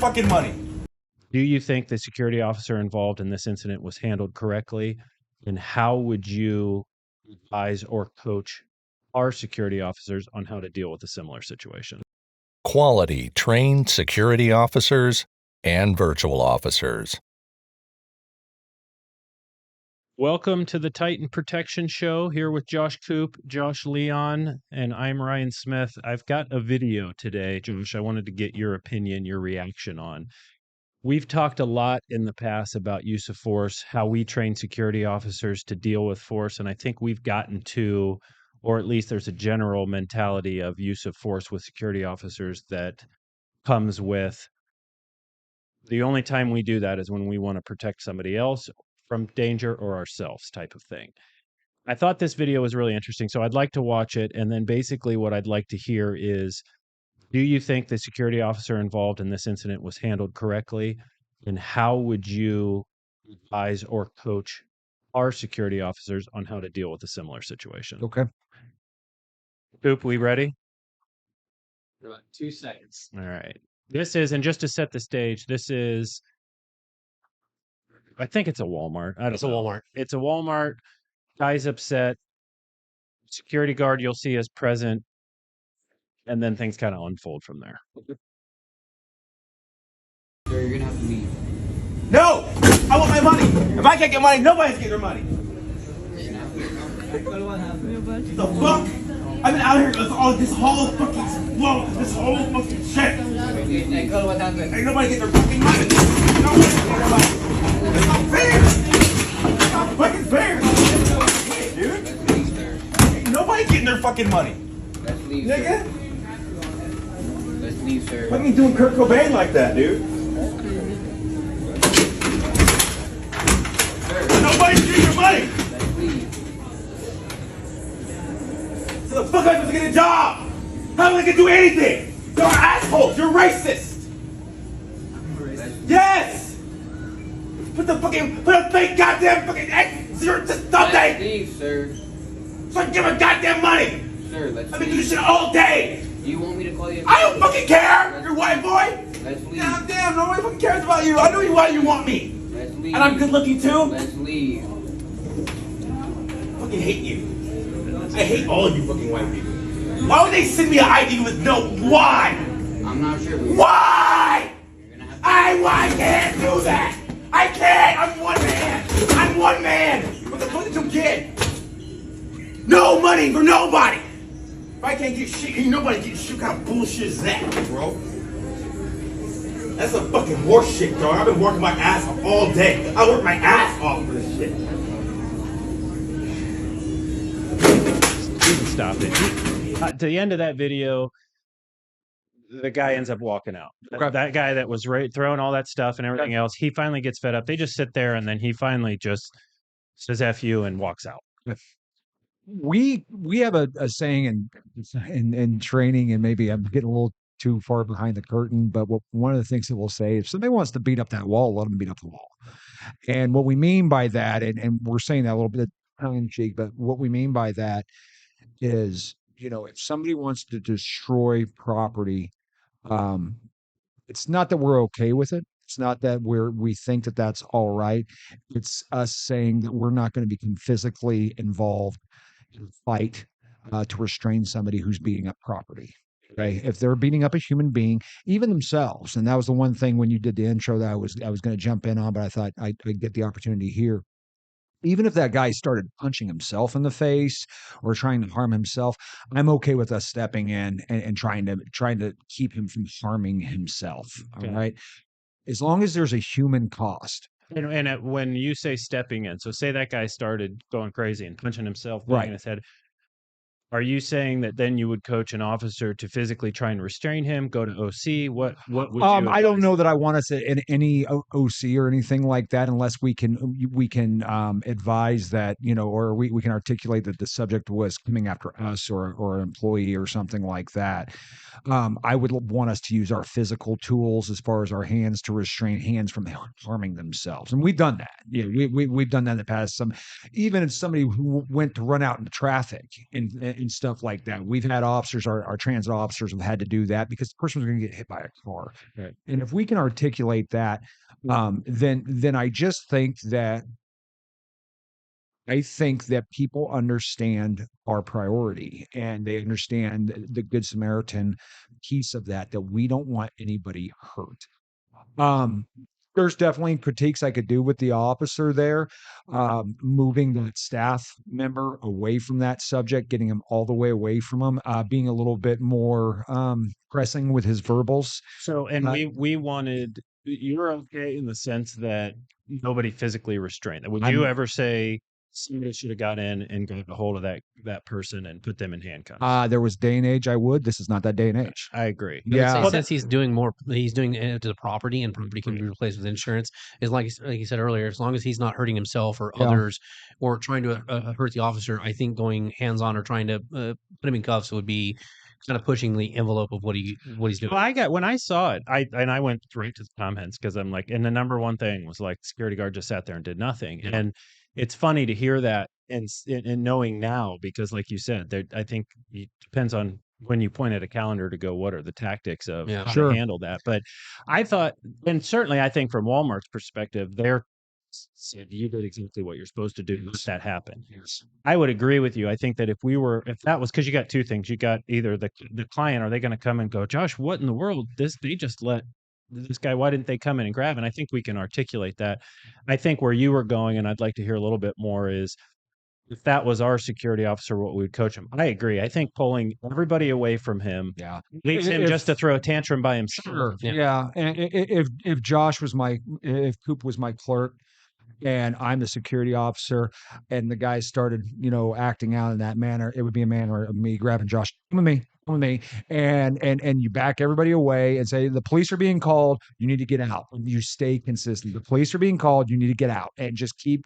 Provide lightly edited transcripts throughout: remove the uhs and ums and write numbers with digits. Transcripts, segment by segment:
fucking money. Do you think the security officer involved in this incident was handled correctly? And how would you advise or coach our security officers on how to deal with a similar situation? Quality trained security officers and virtual officers. Welcome to the Titan Protection Show, here with Josh Coop, Josh Leon, and I'm Ryan Smith. I've got a video today, Josh, I wanted to get your opinion, your reaction on. We've talked a lot in the past about use of force, how we train security officers to deal with force, and I think we've gotten to, or at least there's a general mentality of use of force with security officers that comes with the only time we do that is when we want to protect somebody else from danger or ourselves type of thing. I thought this video was really interesting, so I'd like to watch it. And then basically what I'd like to hear is, do you think the security officer involved in this incident was handled correctly? And how would you advise or coach our security officers on how to deal with a similar situation? Okay. Coop, we ready? For about 2 seconds. All right. This is, and just to set the stage, this is, I think it's a Walmart. I don't It's a know. Walmart. It's a Walmart. Guy's upset. Security guard you'll see is present. And then things kind of unfold from there. Sir, you're gonna have to leave. No! I want my money. If I can't get money, nobody's getting their money. The fuck? I've been out here this whole fucking this whole fucking shit. Ain't nobody getting their fucking money. Nobody getting their money. It's not fair. It's not fucking fair. Dude. Ain't nobody getting their fucking money. Let's leave, Nigga. sir. Let's leave, sir. Fucking doing Kurt Cobain like that, dude. Nobody's getting your money. Let's leave. So the fuck am I supposed to get a job? How am I gonna do anything? You're assholes. You're racist. Yes. Put a fake goddamn fucking just Let's something. leave, sir. So I can get my goddamn money. Sir, let's I've been doing leave. this shit all day. Do you want me to call you? I don't fucking care. You're white boy. Let's leave. God damn, nobody fucking cares about you. I know why you want me. Let's leave. And I'm good looking too. Let's leave. I fucking hate you. I hate all of you fucking white people. Why would they send me an ID with no? Why? I'm not sure. But Why? you're gonna have to. I can't do that. I can't. I'm one man. I'm one man. What the fuck did you get? No money for nobody. If I can't get shit, ain't nobody get shit. What kind of bullshit is that, bro? That's some fucking horse shit, dog. I've been working my ass off all day. I work my ass off for this shit. You can stop it. At the end of that video, the guy ends up walking out. Okay. That guy that was throwing all that stuff and everything else, he finally gets fed up. They just sit there and then he finally just says F you and walks out. We have a saying in training, and maybe I'm getting a little too far behind the curtain, but one of the things that we'll say, if somebody wants to beat up that wall, let them beat up the wall. And what we mean by that, and we're saying that a little bit tongue in cheek, but what we mean by that is, if somebody wants to destroy property, it's not that we're okay with it. It's not that we think that that's all right. It's us saying that we're not going to become physically involved in a fight to restrain somebody who's beating up property. Okay, if they're beating up a human being, even themselves, and that was the one thing when you did the intro that I was going to jump in on, but I thought I'd get the opportunity here. Even if that guy started punching himself in the face or trying to harm himself, I'm okay with us stepping in and trying to keep him from harming himself. Okay. All right. As long as there's a human cost. And when you say stepping in, so say that guy started going crazy and punching himself, banging Right. his head. Are you saying that then you would coach an officer to physically try and restrain him, go to OC? What would you I don't advise? know that I want us in any OC or anything like that, unless we can advise that, or we can articulate that the subject was coming after us or an employee or something like that. I would want us to use our physical tools as far as our hands to restrain hands from harming themselves. And we've done that. Yeah, we've done that in the past. Even if somebody who went to run out into traffic and stuff like that, we've had officers, our transit officers have had to do that because the person was going to get hit by a car. Right. And if we can articulate that, then I just think that people understand our priority and they understand the Good Samaritan piece of that we don't want anybody hurt. There's definitely critiques I could do with the officer there, moving that staff member away from that subject, getting him all the way away from him, being a little bit more pressing with his verbals. So, and Uh, we wanted, you're okay in the sense that nobody physically restrained. Would I'm- you ever say somebody should have got in and got a hold of that person and put them in handcuffs? There was day and age I would. This is not that day and age. I agree. I would Yeah. say Well, since he's doing it to the property, and property can be replaced with insurance, is like you said earlier, as long as he's not hurting himself or Yeah. others or trying to hurt the officer, I think going hands on or trying to put him in cuffs would be kind of pushing the envelope of what he's doing. Well, when I saw it, I went straight to the comments because I'm like, and the number one thing was like, security guard just sat there and did nothing. Yeah. And it's funny to hear that and knowing now because, like you said, I think it depends on when you point at a calendar to go, what are the tactics of Yeah. how Sure. to handle that? But I thought, and certainly I think from Walmart's perspective, they're said you did exactly what you're supposed to do. Let that happen. Yes. I would agree with you. I think that if that was because you got two things, you got either the client, are they going to come and go, Josh, what in the world? They just let this guy, why didn't they come in and grab? And I think we can articulate that. I think where you were going, and I'd like to hear a little bit more is if that was our security officer, what we would coach him. I agree. I think pulling everybody away from him Yeah. leaves him If- just to throw a tantrum by himself. Sure. Yeah. Yeah. And if Coop was my clerk and I'm the security officer and the guy started, acting out in that manner, it would be a manner of me grabbing Josh, come with me. And you back everybody away and say, the police are being called. You need to get out. And you stay consistent. The police are being called. You need to get out and just keep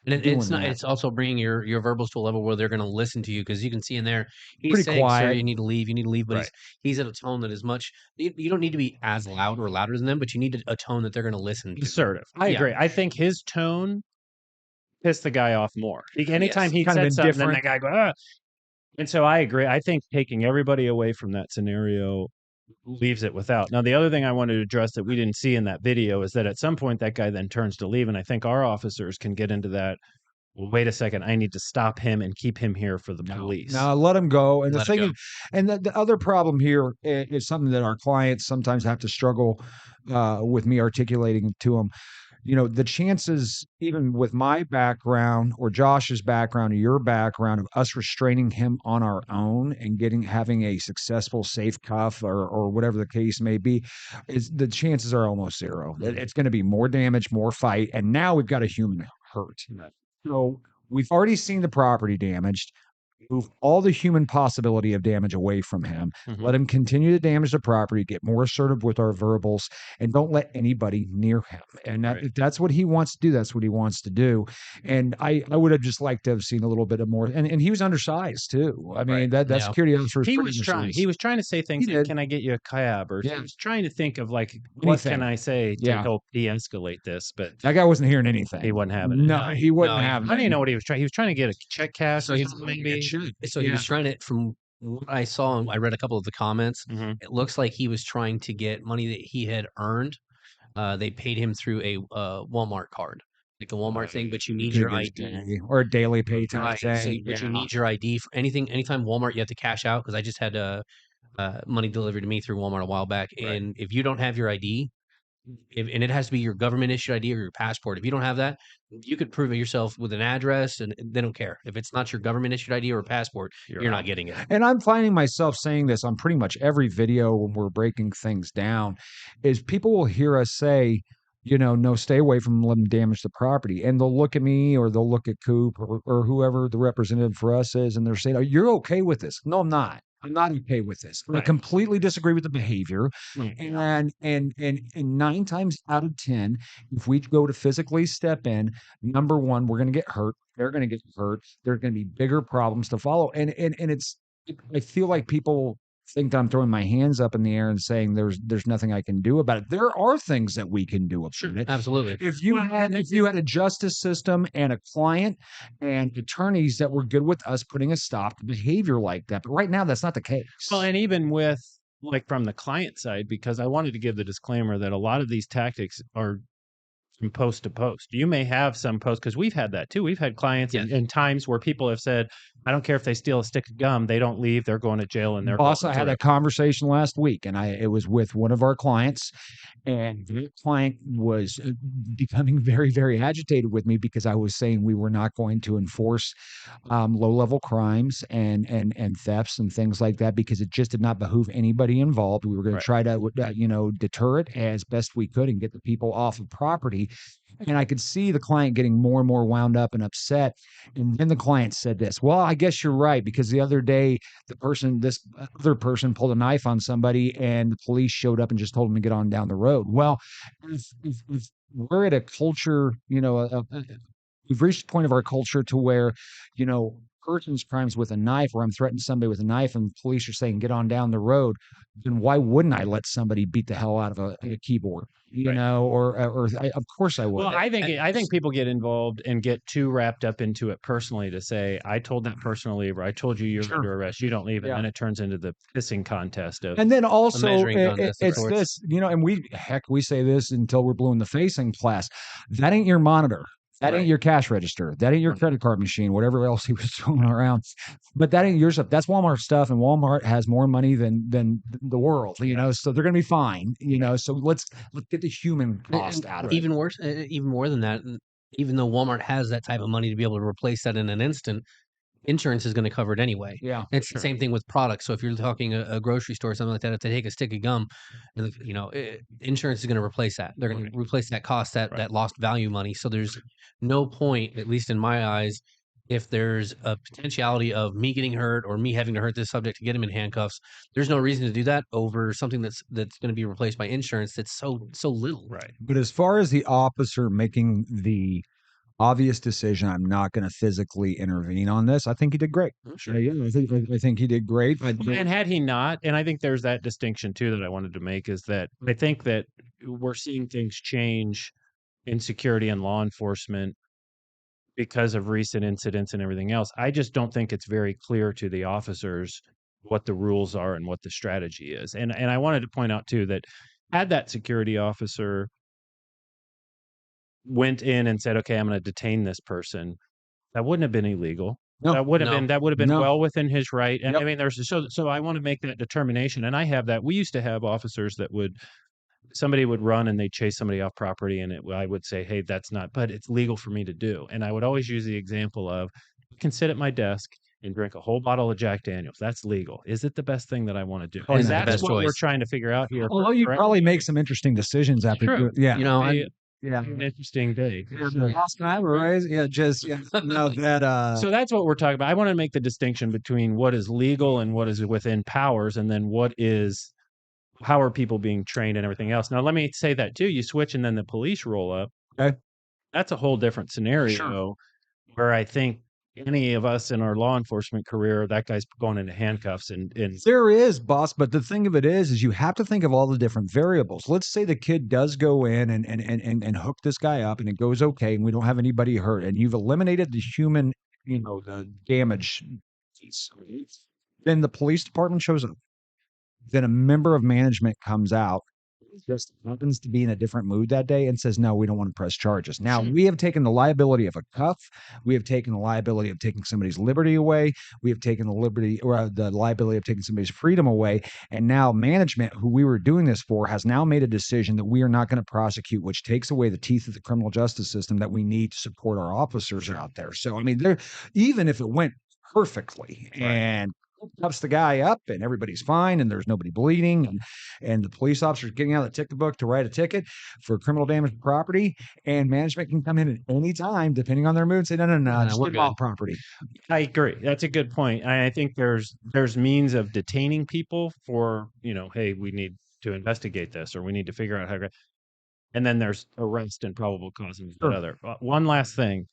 And doing it's not. that. It's also bringing your verbals to a level where they're going to listen to you because you can see in there he's Pretty saying, "Sir, quiet. you need to leave. You need to leave." But Right. he's at a tone that is much. You don't need to be as loud or louder than them, but you need a tone that they're going to listen to. Assertive. I Yeah. agree. I think his tone pissed the guy off more. Anytime he Kind of said something, then indifferent. the guy go, ah. And so I agree. I think taking everybody away from that scenario leaves it without. Now, the other thing I wanted to address that we didn't see in that video is that at some point that guy then turns to leave. And I think our officers can get into that. Well, wait a second. I need to stop him and keep him here for the police. Now let him go. And the Let it thing go. is, and the other problem here is something that our clients sometimes have to struggle with me articulating to them. The chances, even with my background or Josh's background or your background, of us restraining him on our own and having a successful safe cuff or whatever the case may be, is the chances are almost zero. It's going to be more damage, more fight, and now we've got a human hurt. So we've already seen the property damaged. Move all the human possibility of damage away from him. Mhm. Let him continue to damage the property, get more assertive with our verbals, and don't let anybody near him. And if that's what he wants to do, that's what he wants to do. And I would have just liked to have seen a little bit of more. And he was undersized too. I mean, that Yeah. security officer was He pretty was trying. undersized. He was trying to say things He like, did. "Can I get you a cab?" Or Yeah. he was trying to think of like, what Anything. can I say to Yeah. help de-escalate this? But That guy wasn't hearing anything. he wasn't having it. No, he wasn't No, having I it. didn't know what he was trying. He was trying to get a check cash. So or he's- something, It maybe. should. So he Yeah. was trying to, from what I saw, and I read a couple of the comments. Mhm. It looks like he was trying to get money that he had earned. They paid him through a Walmart card, like a Walmart thing. But you need your Could get ID. day or a daily pay type Right. So, thing. but you Yeah. need your ID for anything. Anytime Walmart, you have to cash out because I just had money delivered to me through Walmart a while back. Right. And if you don't have your ID, and it has to be your government issued ID or your passport. If you don't have that, you could prove it yourself with an address, and they don't care if it's not your government issued ID or passport. You're not getting it. And I'm finding myself saying this on pretty much every video when we're breaking things down, is people will hear us say, no, stay away from them, let them damage the property. And they'll look at me or they'll look at Coop or whoever the representative for us is, and they're saying, "Oh, you're okay with this?" No, I'm not. I'm not okay with this. I Right. completely disagree with the behavior. Mm. And 9 times out of 10, if we go to physically step in, number one, we're going to get hurt. They're going to get hurt. There's going to be bigger problems to follow. And I feel like people think that I'm throwing my hands up in the air and saying there's nothing I can do about it. There are things that we can do about it. Absolutely. If you had a justice system and a client and attorneys that were good with us putting a stop to behavior like that, but right now that's not the case. Well, and even with like from the client side, because I wanted to give the disclaimer that a lot of these tactics are from post to post. You may have some posts because we've had that too. We've had clients Yes. in times where people have said, I don't care if they steal a stick of gum, they don't leave, they're going to jail and they're Boss, I going had through a it. conversation last week, and it was with one of our clients, and the client was becoming very, very agitated with me because I was saying we were not going to enforce low-level crimes and thefts and things like that because it just did not behoove anybody involved. We were going Right. to try to, deter it as best we could and get the people off of property. And I could see the client getting more and more wound up and upset. And then the client said this, well, I guess you're right, because the other day, this other person pulled a knife on somebody and the police showed up and just told him to get on down the road. Well, if we're at a culture, we've reached a point of our culture to where, person's crimes with a knife, or I'm threatening somebody with a knife and police are saying, get on down the road, then why wouldn't I let somebody beat the hell out of a keyboard? Right. Of course I would. Well, I think people get involved and get too wrapped up into it personally to say, I told that person to leave, or I told you you're Sure. under arrest, you don't leave. And Yeah. then it turns into the pissing contest of And then also, measuring contest of it's sorts. this, and we say this until we're blue in the face in class. That ain't your monitor. That ain't Right. your cash register. That ain't your credit card machine, whatever else he was throwing around. But that ain't your stuff. That's Walmart stuff, and Walmart has more money than the world, so they're going to be fine, So let's get the human cost out of it. Even worse, even more than that, even though Walmart has that type of money to be able to replace that in an instant, insurance is going to cover it anyway. Yeah. It's the same thing with products. So if you're talking a grocery store or something like that, if they take a stick of gum, and insurance is going to replace that. They're going to replace that cost, that lost value money. So there's no point, at least in my eyes, if there's a potentiality of me getting hurt or me having to hurt this subject to get him in handcuffs. There's no reason to do that over something that's going to be replaced by insurance. That's so little. right. But as far as the officer making the obvious decision, I'm not going to physically intervene on this. I think he did great. Sure. I think he did great. And had he not, and I think there's that distinction too that I wanted to make, is that I think that we're seeing things change in security and law enforcement because of recent incidents and everything else. I just don't think it's very clear to the officers what the rules are and what the strategy is. And I wanted to point out too that had that security officer went in and said, okay, I'm going to detain this person, that wouldn't have been illegal. No. That would have been No. well within his right. And Yep. I mean, so I want to make that determination. And I have that. We used to have officers that somebody would run and they chase somebody off property, and I would say, hey, that's not, but it's legal for me to do. And I would always use the example of, I can sit at my desk and drink a whole bottle of Jack Daniels. That's legal. Is it the best thing that I want to do? Probably And not the that's best what we're choice. trying to figure out here. Although you Correct? probably make some interesting decisions after. True. Yeah. Yeah. An interesting day. Last time, right? So that's what we're talking about. I want to make the distinction between what is legal and what is within powers, and then how are people being trained and everything else. Now, let me say that too. You switch and then the police roll up. Okay. That's a whole different scenario where I think any of us in our law enforcement career, that guy's going into handcuffs and There is, boss, but the thing of it is you have to think of all the different variables. Let's say the kid does go in and hook this guy up and it goes okay and we don't have anybody hurt and you've eliminated the human, the damage piece. Then the police department shows up. Then a member of management comes out, just happens to be in a different mood that day and says, no, we don't want to press charges. Now, we have taken the liability of a cuff. We have taken the liability of taking somebody's liberty away. We have taken the liability of taking somebody's freedom away. And now management, who we were doing this for, has now made a decision that we are not going to prosecute, which takes away the teeth of the criminal justice system that we need to support our officers out there. So, I mean, even if it went perfectly and cuffs the guy up and everybody's fine and there's nobody bleeding and the police officer's getting out of the ticket book to write a ticket for criminal damage to property, and management can come in at any time depending on their mood and say, no, just we're get good. off property. I agree. That's a good point. I think there's means of detaining people for, hey, we need to investigate this or we need to figure out how to, and then there's arrest and probable cause and Sure. other. One last thing.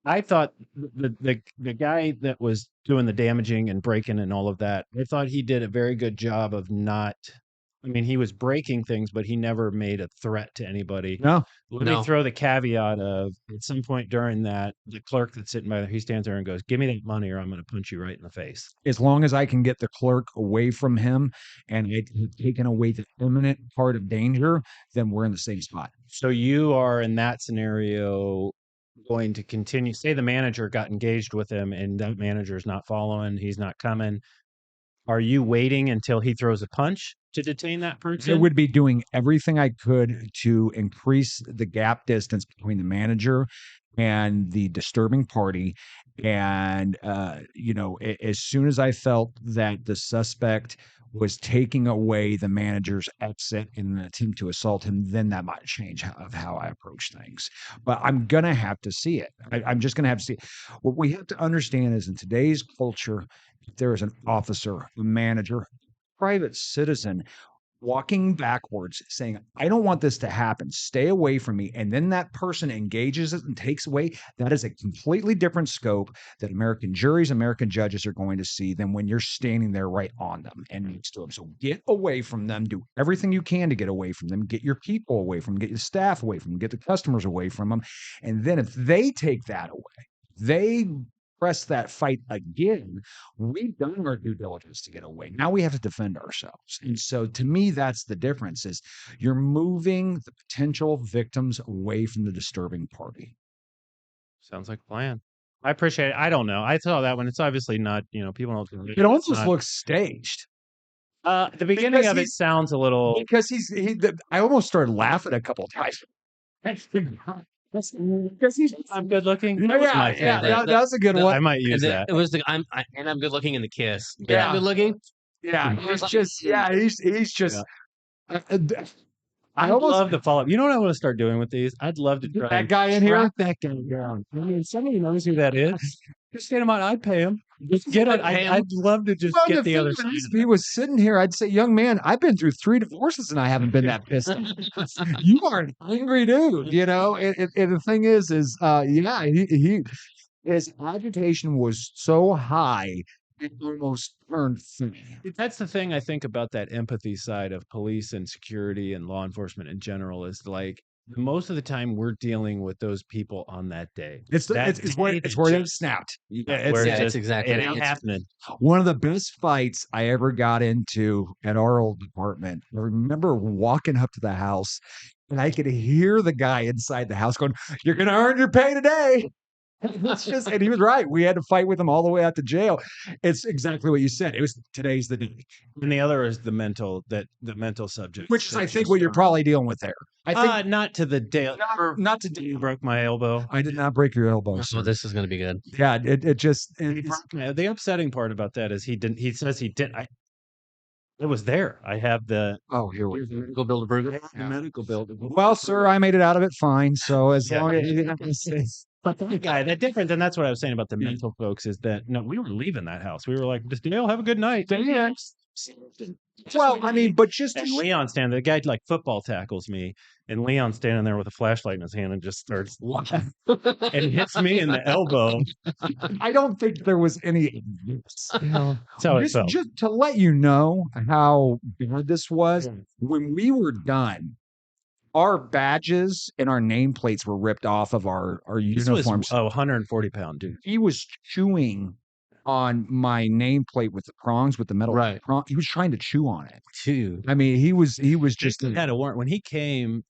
I thought the guy that was doing the damaging and breaking and all of that, I thought he did a very good job of not. I mean, he was breaking things, but he never made a threat to anybody. No, Let me No. throw the caveat of at some point during that, the clerk that's sitting by there, he stands there and goes, "Give me that money, or I'm going to punch you right in the face." as long as I can get the clerk away from him and it taken away the imminent part of danger, then we're in the same spot. So you are in that scenario going to continue. Say the manager got engaged with him, and that manager's not following. He's not coming. Are you waiting until he throws a punch to detain that I person? would be doing everything I could to increase the gap distance between the manager and the disturbing party. And, as soon as I felt that the suspect was taking away the manager's exit in an attempt to assault him, then that might change of how I approach things. But I'm going to have to see it. I'm just going to have to see it. What we have to understand is in today's culture, if there is an officer, a manager, private citizen walking backwards saying, I don't want this to happen, stay away from me, and then that person engages it and takes away, that is a completely different scope that American juries, American judges are going to see than when you're standing there right on them and next to them. So get away from them, do everything you can to get away from them, get your people away from them, get your staff away from them, get the customers away from them. And then if they take that away, they press that fight again, we've done our due diligence to get away. Now we have to defend ourselves. And so to me, that's the difference is you're moving the potential victims away from the disturbing party. Sounds like a plan. I appreciate it. I don't know. I saw that one. It's obviously not, people don't. It almost not- looks staged. The beginning because of it he's- sounds a little. Because I almost started laughing a couple of times. Because he's I'm good looking. yeah, That was my yeah, favorite. that's a good the- one. I might use And that. it was I'm good looking in the kiss. Yeah. I'm good looking. Yeah, he's just he's just. I I'd almost love to follow up. You know what I want to start doing with these? I'd love to try that and guy in here. track that guy down. I mean, somebody knows who that is. Just get him on. I'd pay him. Just get it. Pay him. I'd love to just Well, get the thing other is, side. if he was sitting here, I'd say, "Young man, I've been through 3 divorces and I haven't been that pissed off." You are an angry dude, And the thing is, his agitation was so high it almost turned funny. That's the thing I think about that empathy side of police and security and law enforcement in general is like most of the time we're dealing with those people on that day. It's That where day it's that where they just- snapped. Yeah, where yeah, just- it's exactly it it. ain't It's- happening. One of the best fights I ever got into at our old department. I remember walking up to the house and I could hear the guy inside the house going, "You're going to earn your pay today." And he was right. We had to fight with him all the way out to jail. It's exactly what you said. It was today's the day, And the other is the mental subject. which is, that I think, just- what you're probably dealing with there. I think not to the day. not today. You broke my elbow. I did not break your elbow. Oh, sir. this is going to be good. Yeah, it just The upsetting part about that is he didn't. He says he did. It was there. I have the oh, here we Go build a burger. the medical bill. Well, sir, I made it out of it fine. So as Yeah. long as But that guy, that different, and that's what I was saying about the mental folks is that no, we were leaving that house. We were like, just Dale, have a good night. well, I mean, but just And Leon the guy like football tackles me, and Leon standing there with a flashlight in his hand and just starts and hits me in the elbow. I don't think there was any. That's how it felt. Just to let you know how bad this was, when we were done, our badges and our nameplates were ripped off of our This was uniforms. a 140-pound dude. He was chewing on my nameplate with the prongs, with the metal Right. prong. He was trying to chew on it. Dude. I mean, he was just. He had a warrant when he came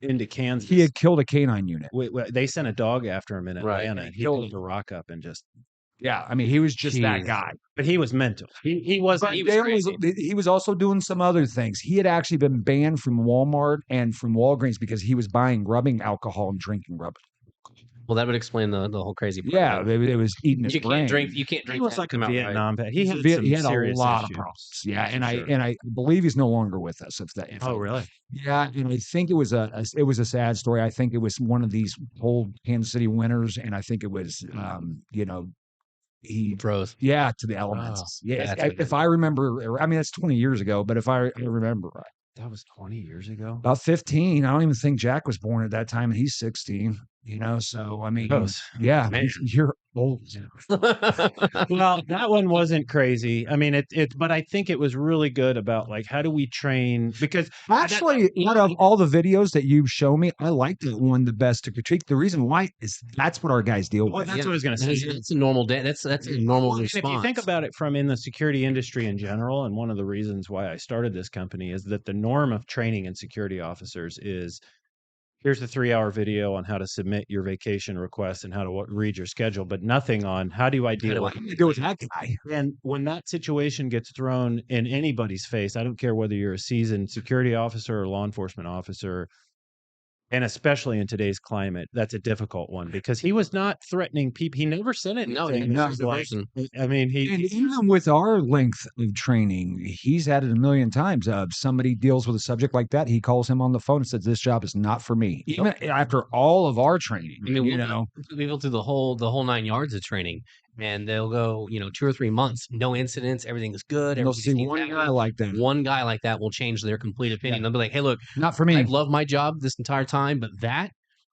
into Kansas. He had killed a canine unit. They sent a dog after him in Right. Atlanta. And he Killed pulled the rock up and just. Yeah, I mean, he was just that Jeez. guy. But he was mental. He wasn't. But He was Dale crazy. he was also doing some other things. He had actually been banned from Walmart and from Walgreens because he was buying rubbing alcohol and drinking rubbing. Well, that would explain the whole crazy part. Yeah, it was eating his You brain. can't drink. You can't He drink. was like a Tanqueray. Vietnam vet. He He had, had, some he had a serious lot issues. of problems. Yeah, and Sure. I believe he's no longer with us. Oh, really? Yeah, and I think it was a sad story. I think it was one of these old Kansas City winters, and I think it was he Froze. to the elements. Oh, Yeah, that's what it if I remember, I mean it's 20 years ago, but if I remember right, That was 20 years ago. about 15. I don't even think Jack was born at that time, and he's 16. So I mean, Gross. yeah, Man. you're old. Well, that one wasn't crazy. I mean, but I think it was really good about like how do we train because Actually, out of all the videos that you've shown me, I like that one the best to critique. The reason why is that's what our guys deal well, with. that's what I was going to say. It's a normal day. That's a normal And response. if you think about it from in the security industry in general, and one of the reasons why I started this company is that the norm of training in security officers is here's a 3-hour video on how to submit your vacation request and how to read your schedule, but nothing on how do I deal with What do you do with that guy? and when that situation gets thrown in anybody's face, I don't care whether you're a seasoned security officer or law enforcement officer, and especially in today's climate, that's a difficult one because he was not threatening people. He never said anything. No, he It was was the like, person. I mean, And even with our length of training, he's had it a million times. Somebody deals with a subject like that, he calls him on the phone and says, "This job is not for me." Even after all of our training, I mean, people do the whole 9 yards of training, and they'll go 2 or 3 months, no incidents, everything is good. and they'll everybody's see getting one happy. guy like that. One guy like that will change their complete opinion. They'll be like, "Hey, look, Not for me. I've loved my job this entire time, but that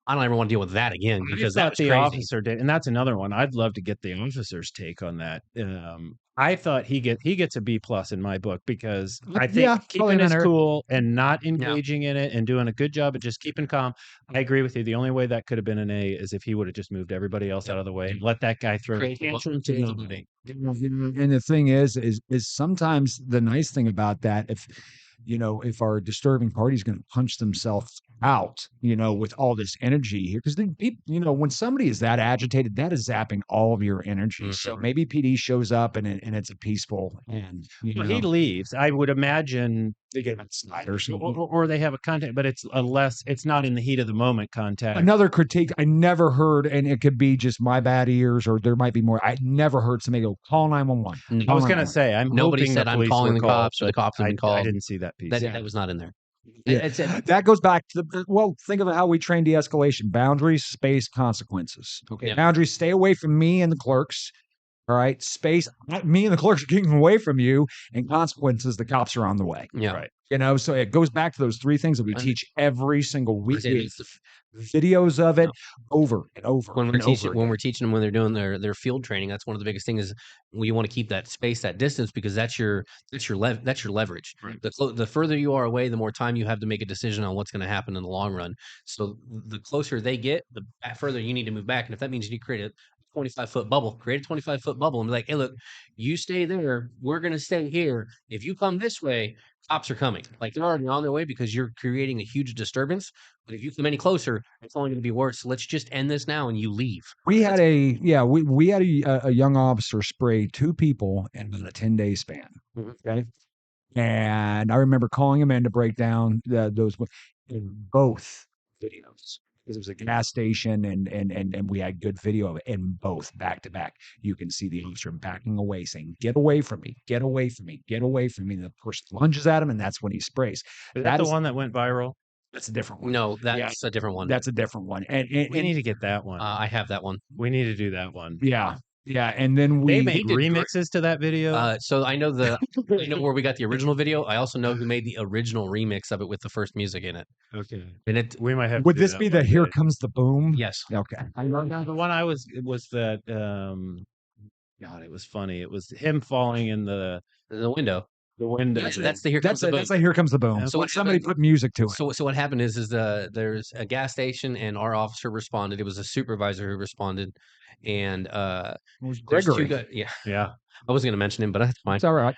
I don't ever want to deal with that again because I that thought was the crazy." officer did, and that's another one. I'd love to get the officer's take on that. I thought he gets a B+ in my book because I think Yeah, probably keeping not his Eric. cool and not engaging in it and doing a good job of just keeping calm. I agree with you. The only way that could have been an A is if he would have just moved everybody else out of the way and let that guy throw a Create the tantrum to nobody. And the thing is sometimes the nice thing about that, if our disturbing party is going to punch themselves out, with all this energy here, because when somebody is that agitated, that is zapping all of your energy. So maybe PD shows up and it's a peaceful and Well, he leaves. I would imagine, they get outside or something. or they have a contact, but it's it's not in the heat of the moment contact. Another critique I never heard, and it could be just my bad ears, or there might be more. I never heard somebody go, "Call 911." I was going to say, I'm Nobody hoping said, the "I'm police calling were the called, cops," or the but cops have been I called. didn't see that piece. That was not in there. Yeah. That goes back to think of how we train de-escalation: boundaries, space, consequences. Okay, Yeah. boundaries: stay away from me and the clerks. All right, space: me and the clerks are getting away from you, and consequences: the cops are on the way. Yeah. Right. So it goes back to those three things that we teach every single week. say that's Videos of it over and over. When we're and teaching over when again. we're teaching them when they're doing their field training, that's one of the biggest things is you want to keep that space, that distance, because that's your leverage. Right. The further you are away, the more time you have to make a decision on what's going to happen in the long run. So the closer they get, the further you need to move back. And if that means you need to create a 25-foot bubble, create a 25-foot bubble and be like, "Hey, look, you stay there. We're going to stay here. If you come this way, cops are coming." Like, they're already on their way because you're creating a huge disturbance. But if you come any closer, it's only going to be worse. So let's just end this now and you leave. We had we had a young officer spray 2 people in about a 10-day span. Mhm. Okay. And I remember calling him in to break down those in both videos, because it was a gas station and we had good video of it in both back to back. You can see the officer backing away, saying, "Get away from me, get away from me, get away from me." And the person lunges at him, and that's when he sprays. Is that the one that went viral? That's a different one. No, that's a different one. That's a different one. And We need to get that one. I have that one. We need to do that one. yeah. And then They we made did great. remixes to that video. So I know I know where we got the original video. I also know who made the original remix of it with the first music in it. Okay. And We might have. would to do this that be one the "Here day. Comes the Boom"? yes, Okay. The one I was that. God, it was funny. It was him falling in the the window. window. That's the Here Comes the Boom. That's like "Here Comes the Boom." So So what somebody happened- put music to it. So what happened is there's a gas station and our officer responded. It was a supervisor who responded, and there's 2 Gregory. guys. Yeah, Yeah. I wasn't going to mention him, but that's fine. It's all right.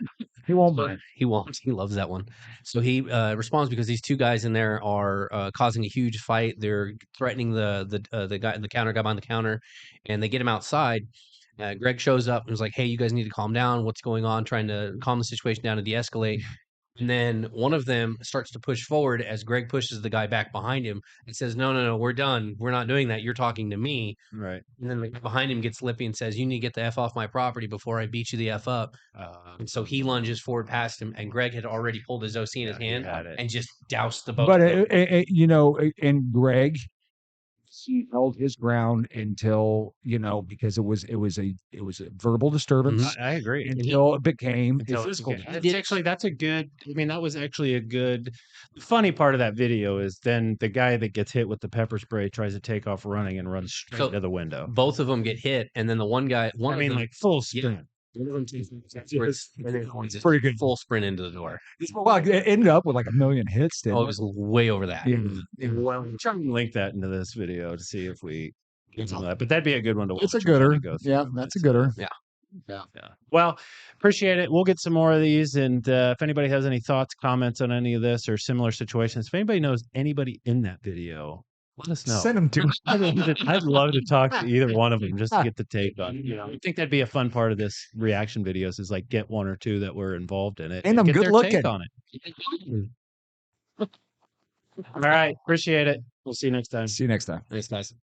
He won't mind. He won't. He loves that one. So he responds because these 2 guys in there are causing a huge fight. They're threatening the guy, the counter guy behind the counter, and they get him outside. Greg shows up and was like, "Hey, you guys need to calm down. What's going on?" Trying to calm the situation down and de-escalate. And then one of them starts to push forward as Greg pushes the guy back behind him and says, No, we're done. We're not doing that. You're talking to me." Right. And then the guy behind him gets lippy and says, "You need to get the F off my property before I beat you the F up." And so he lunges forward past him, and Greg had already pulled his OC in his he hand had it. and just doused the boat. But and Greg, he held his ground until, because it was a verbal disturbance I agree. until it became a Until it physical. became- It's actually that's a good. I mean, that was actually a good. The funny part of that video is then the guy that gets hit with the pepper spray tries to take off running and runs straight So- to the window. Both of them get hit, and then the one guy, I mean, like full Yeah. sprint. Pretty good. full sprint into the door. Well, it ended up with like 1 million hits. Didn't Oh, it it? was way over that. Well, I'm trying to link that into this video to see if we get some of that. But that'd be a good one to watch. It's a if you wanna gooder. go through Yeah, it. that's a gooder. Yeah. Well, appreciate it. We'll get some more of these. And if anybody has any thoughts, comments on any of this or similar situations, if anybody knows anybody in that video, let us know. Send them to us. I'd love to talk to either one of them just to get the take on. I think that'd be a fun part of this reaction videos is like get one or two that were involved in it And I'm get good their looking. take on it. All right, appreciate it. We'll see you next time. See you next time. Thanks, guys.